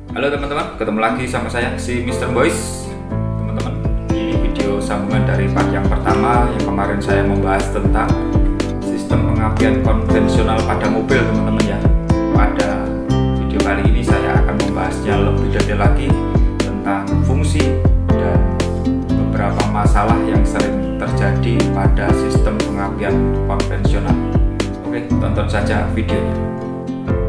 Halo teman-teman, ketemu lagi sama saya si Mr. Boys. Teman-teman, ini video sambungan dari part yang pertama yang kemarin saya membahas tentang sistem pengapian konvensional pada mobil, teman-teman ya. Pada video kali ini saya akan membahasnya lebih detail lagi tentang fungsi dan beberapa masalah yang sering terjadi pada sistem pengapian konvensional. Oke, tonton saja videonya.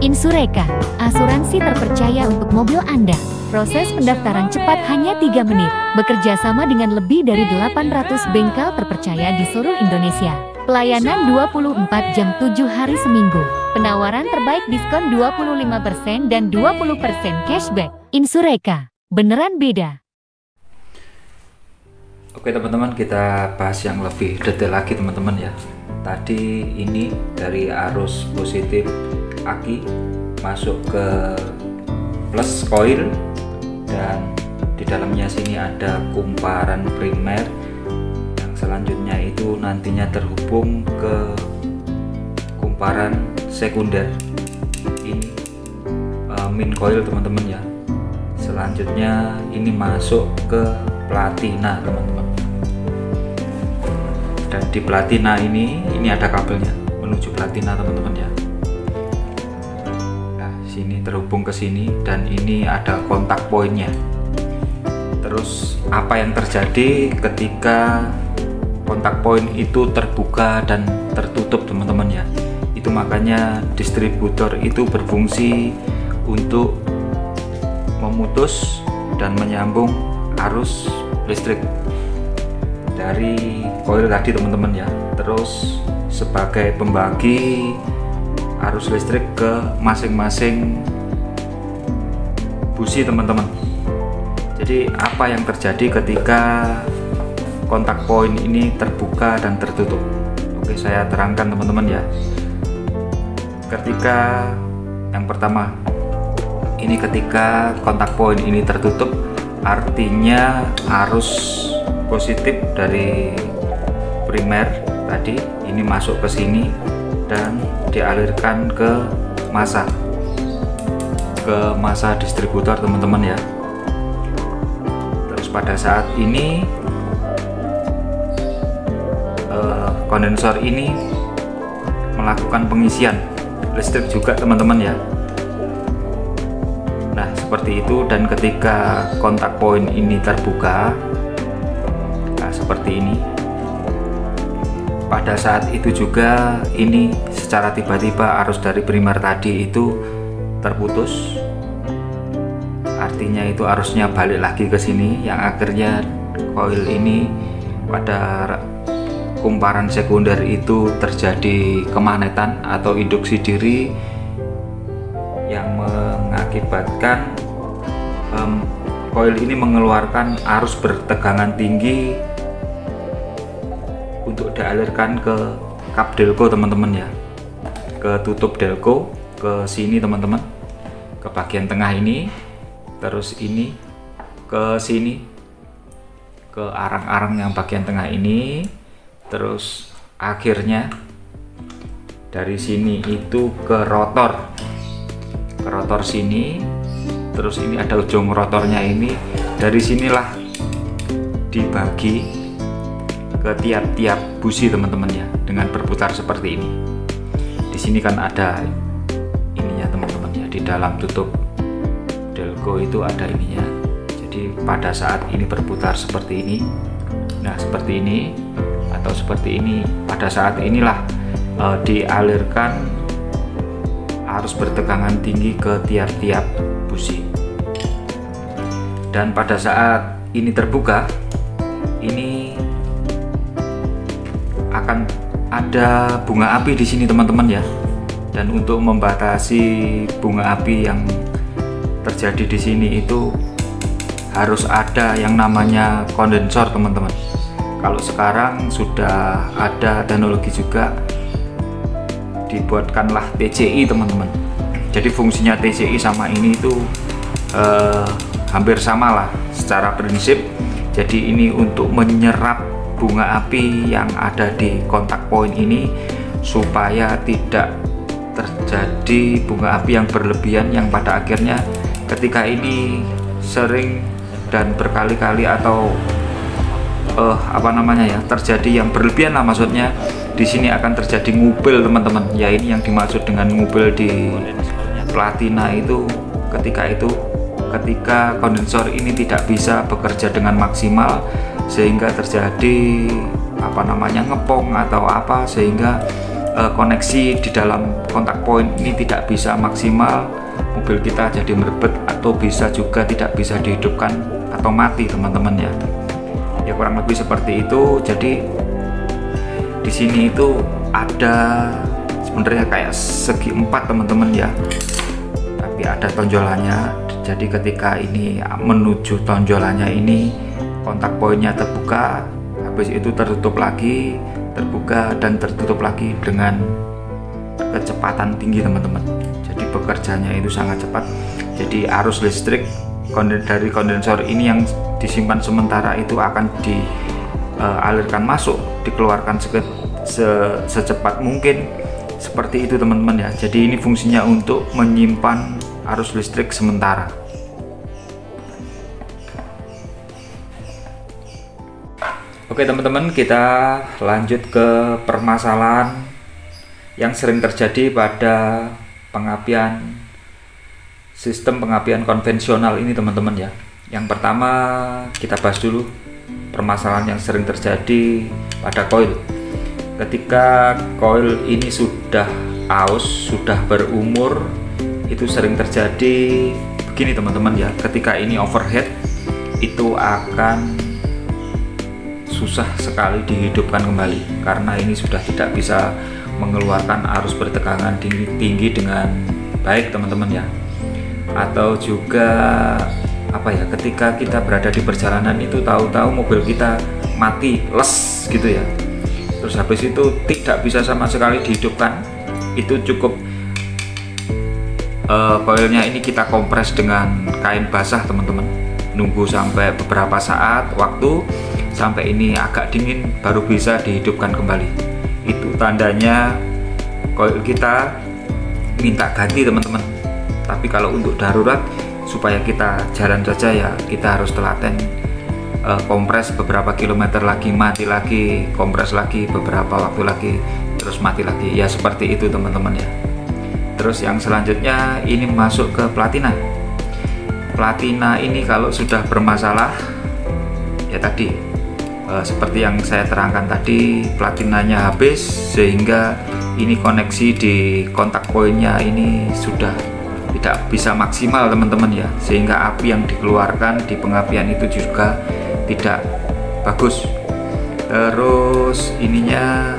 Insureka, asuransi terpercaya untuk mobil Anda. Proses pendaftaran cepat hanya 3 menit. Bekerja sama dengan lebih dari 800 bengkel terpercaya di seluruh Indonesia. Pelayanan 24 jam 7 hari seminggu. Penawaran terbaik diskon 25% dan 20% cashback. Insureka, beneran beda. Oke teman-teman, kita bahas yang lebih detail lagi teman-teman ya. Tadi ini dari arus positif aki masuk ke plus coil, dan di dalamnya sini ada kumparan primer yang selanjutnya itu nantinya terhubung ke kumparan sekunder. Ini main coil teman-teman ya. Selanjutnya ini masuk ke platina teman-teman, dan di platina ini ada kabelnya menuju platina teman-teman ya. Sini terhubung ke sini, dan ini ada kontak poinnya. Terus apa yang terjadi ketika kontak poin itu terbuka dan tertutup teman-teman ya? Itu makanya distributor itu berfungsi untuk memutus dan menyambung arus listrik dari koil tadi teman-teman ya. Terus sebagai pembagi arus listrik ke masing-masing busi teman-teman. Jadi apa yang terjadi ketika kontak poin ini terbuka dan tertutup? Oke, saya terangkan teman-teman ya. Ketika yang pertama ini, ketika kontak poin ini tertutup, artinya arus positif dari primer tadi ini masuk ke sini dan dialirkan ke masa distributor teman-teman ya. Terus pada saat ini kondensor ini melakukan pengisian listrik juga teman-teman ya. Nah seperti itu, dan ketika kontak poin ini terbuka, nah seperti ini. Pada saat itu juga ini secara tiba-tiba arus dari primer tadi itu terputus. Artinya itu arusnya balik lagi ke sini, yang akhirnya koil ini pada kumparan sekunder itu terjadi kemagnetan atau induksi diri yang mengakibatkan koil ini mengeluarkan arus bertegangan tinggi untuk dialirkan ke kap delco teman-teman ya, ke tutup delco ke sini teman-teman, ke bagian tengah ini, terus ini ke sini ke arang-arang yang bagian tengah ini, terus akhirnya dari sini itu ke rotor sini, terus ini ada ujung rotornya ini, dari sinilah dibagi ke tiap-tiap busi teman-teman ya, dengan berputar seperti ini. Di sini kan ada ininya teman-teman ya, di dalam tutup delco itu ada ininya. Jadi pada saat ini berputar seperti ini, nah seperti ini atau seperti ini, pada saat inilah dialirkan arus bertegangan tinggi ke tiap-tiap busi. Dan pada saat ini terbuka, ini akan ada bunga api di sini teman-teman ya. Dan untuk membatasi bunga api yang terjadi di sini itu harus ada yang namanya kondensor teman-teman. Kalau sekarang sudah ada teknologi juga, dibuatkanlah TCI teman-teman. Jadi fungsinya TCI sama ini itu hampir sama lah secara prinsip. Jadi ini untuk menyerap bunga api yang ada di kontak poin ini supaya tidak terjadi bunga api yang berlebihan yang pada akhirnya ketika ini sering dan berkali-kali atau terjadi yang berlebihan lah, maksudnya di sini akan terjadi ngupil teman-teman. Ya ini yang dimaksud dengan ngupil di Platina itu ketika kondensor ini tidak bisa bekerja dengan maksimal, sehingga terjadi ngepong atau apa, sehingga koneksi di dalam kontak point ini tidak bisa maksimal, mobil kita jadi merebet atau bisa juga tidak bisa dihidupkan atau mati teman-teman ya. Ya kurang lebih seperti itu. Jadi di sini itu ada sebenarnya kayak segi 4 teman-teman ya, tapi ada tonjolannya. Jadi ketika ini menuju tonjolannya ini, kontak poinnya terbuka, habis itu tertutup lagi, terbuka dan tertutup lagi dengan kecepatan tinggi teman-teman. Jadi bekerjanya itu sangat cepat. Jadi arus listrik dari kondensor ini yang disimpan sementara itu akan dialirkan masuk, dikeluarkan secepat mungkin, seperti itu teman-teman ya. Jadi ini fungsinya untuk menyimpan arus listrik sementara. Oke teman-teman, kita lanjut ke permasalahan yang sering terjadi pada sistem pengapian konvensional ini teman-teman ya. Yang pertama kita bahas dulu permasalahan yang sering terjadi pada koil. Ketika koil ini sudah aus, sudah berumur, itu sering terjadi begini teman-teman ya. Ketika ini overheat, itu akan susah sekali dihidupkan kembali, karena ini sudah tidak bisa mengeluarkan arus bertegangan tinggi dengan baik teman-teman ya. Atau juga ketika kita berada di perjalanan itu tahu-tahu mobil kita mati les gitu ya, terus habis itu tidak bisa sama sekali dihidupkan, itu cukup koilnya ini kita kompres dengan kain basah teman-teman, nunggu sampai beberapa saat waktu sampai ini agak dingin baru bisa dihidupkan kembali. Itu tandanya koil kita minta ganti teman-teman. Tapi kalau untuk darurat supaya kita jalan saja ya, kita harus telaten kompres beberapa kilometer lagi, mati lagi, kompres lagi beberapa waktu lagi, terus mati lagi ya, seperti itu teman-teman ya. Terus yang selanjutnya ini masuk ke Platina. Platina ini kalau sudah bermasalah ya tadi seperti yang saya terangkan tadi, platinanya habis sehingga ini koneksi di kontak poinnya ini sudah tidak bisa maksimal teman-teman ya, sehingga api yang dikeluarkan di pengapian itu juga tidak bagus. Terus ininya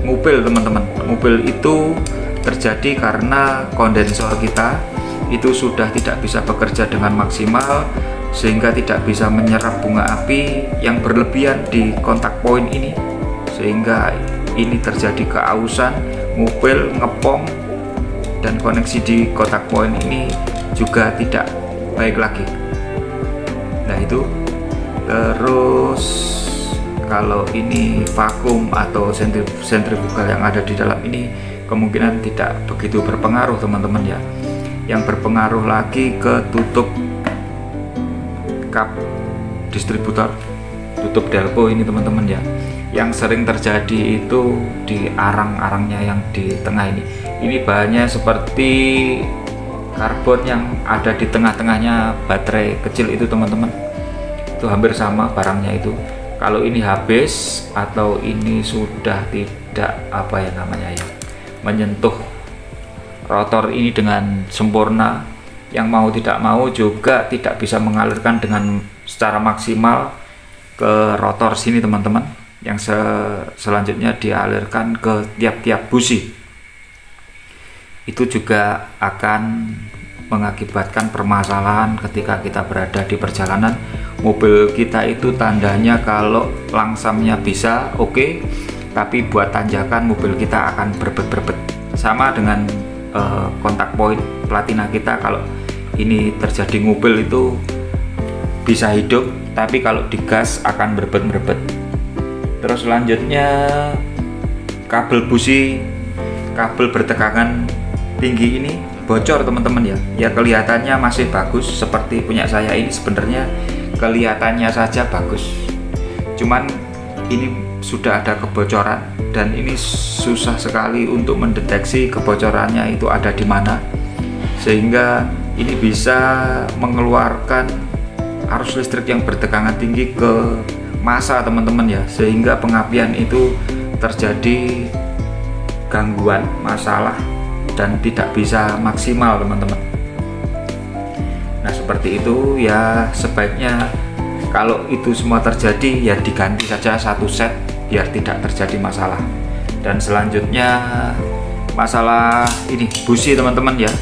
ngupil teman-teman. Ngupil itu terjadi karena kondensor kita itu sudah tidak bisa bekerja dengan maksimal, sehingga tidak bisa menyerap bunga api yang berlebihan di kontak poin ini, sehingga ini terjadi keausan, ngupil, ngepong, dan koneksi di kontak poin ini juga tidak baik lagi. Nah itu. Terus kalau ini vakum atau sentrifugal yang ada di dalam ini kemungkinan tidak begitu berpengaruh teman-teman ya. Yang berpengaruh lagi ke tutup kap distributor, tutup delco ini teman-teman ya. Yang sering terjadi itu di arang-arangnya yang di tengah ini. Ini bahannya seperti karbon yang ada di tengah-tengahnya baterai kecil itu teman-teman. Itu hampir sama barangnya itu. Kalau ini habis atau ini sudah tidak menyentuh rotor ini dengan sempurna, yang mau tidak mau juga tidak bisa mengalirkan dengan secara maksimal ke rotor sini teman-teman. Yang selanjutnya dialirkan ke tiap-tiap busi. Itu juga akan mengakibatkan permasalahan ketika kita berada di perjalanan. Mobil kita itu tandanya kalau langsamnya bisa oke, tapi buat tanjakan mobil kita akan berbet-berbet. Sama dengan kontak point platina kita, kalau ini terjadi ngupil itu bisa hidup, tapi kalau digas akan berbet-berbet. Terus selanjutnya kabel busi, kabel bertegangan tinggi ini bocor teman-teman ya. Ya kelihatannya masih bagus seperti punya saya ini, sebenarnya kelihatannya saja bagus. Cuman ini sudah ada kebocoran dan ini susah sekali untuk mendeteksi kebocorannya itu ada di mana, sehingga ini bisa mengeluarkan arus listrik yang bertegangan tinggi ke massa teman-teman ya, sehingga pengapian itu terjadi gangguan, masalah, dan tidak bisa maksimal teman-teman. Nah seperti itu ya, sebaiknya kalau itu semua terjadi ya diganti saja satu set biar tidak terjadi masalah. Dan selanjutnya masalah ini busi teman-teman ya.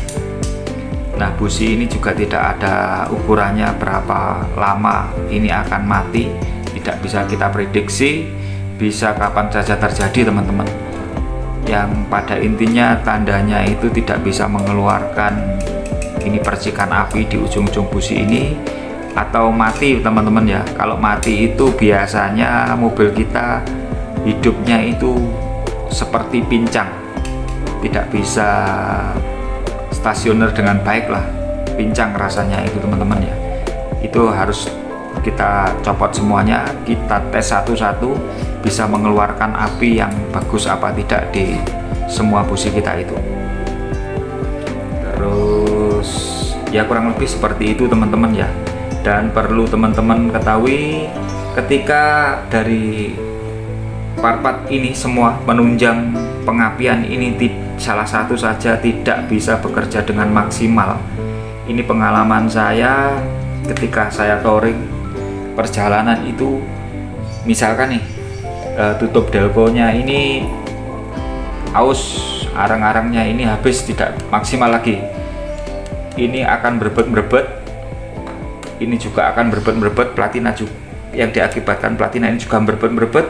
Nah busi ini juga tidak ada ukurannya berapa lama ini akan mati, tidak bisa kita prediksi, bisa kapan saja terjadi teman-teman. Yang pada intinya tandanya itu tidak bisa mengeluarkan ini percikan api di ujung-ujung busi ini, atau mati teman-teman ya. Kalau mati itu biasanya mobil kita hidupnya itu seperti pincang, tidak bisa stasioner dengan baik lah, pincang rasanya itu teman-teman ya. Itu harus kita copot semuanya, kita tes satu-satu bisa mengeluarkan api yang bagus apa tidak di semua busi kita itu. Terus ya kurang lebih seperti itu teman-teman ya. Dan perlu teman-teman ketahui, ketika dari part-part ini semua menunjang pengapian ini salah satu saja tidak bisa bekerja dengan maksimal. Ini pengalaman saya ketika saya touring perjalanan itu, misalkan nih tutup delconya ini aus, arang-arangnya ini habis, tidak maksimal lagi, ini akan berebet-berebet, ini juga akan berebet-berebet, platina juga yang diakibatkan platina ini juga berebet-berebet.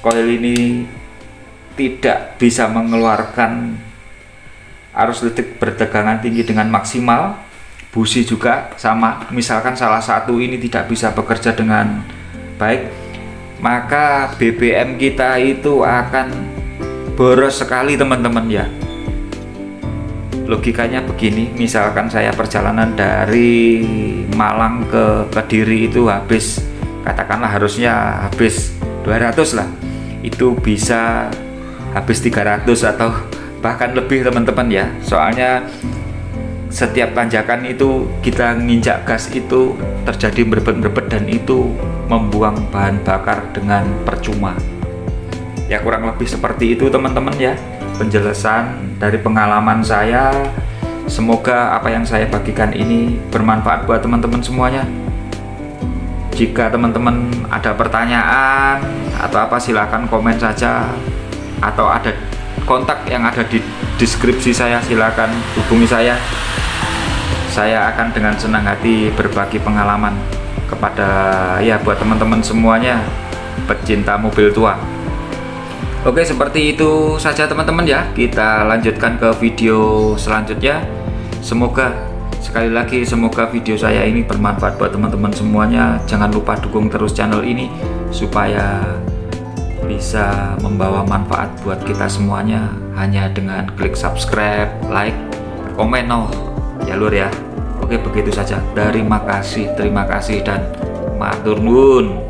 Coil ini tidak bisa mengeluarkan arus listrik bertegangan tinggi dengan maksimal. Busi juga sama, misalkan salah satu ini tidak bisa bekerja dengan baik, maka BBM kita itu akan boros sekali teman-teman ya. Logikanya begini, misalkan saya perjalanan dari Malang ke Kediri itu habis, katakanlah harusnya habis 200 lah, itu bisa habis 300 atau bahkan lebih teman-teman ya. Soalnya setiap tanjakan itu kita nginjak gas itu terjadi berebet-berebet dan itu membuang bahan bakar dengan percuma. Ya kurang lebih seperti itu teman-teman ya, penjelasan dari pengalaman saya. Semoga apa yang saya bagikan ini bermanfaat buat teman-teman semuanya. Jika teman-teman ada pertanyaan atau apa, silahkan komen saja, atau ada kontak yang ada di deskripsi saya, silahkan hubungi saya. Saya akan dengan senang hati berbagi pengalaman kepada ya buat teman-teman semuanya pecinta mobil tua. Oke, seperti itu saja teman-teman ya. Kita lanjutkan ke video selanjutnya. Semoga sekali lagi, semoga video saya ini bermanfaat buat teman-teman semuanya. Jangan lupa dukung terus channel ini supaya bisa membawa manfaat buat kita semuanya hanya dengan klik subscribe, like, komen, ya lur ya. Oke, begitu saja. Terima kasih dan matur nuwun.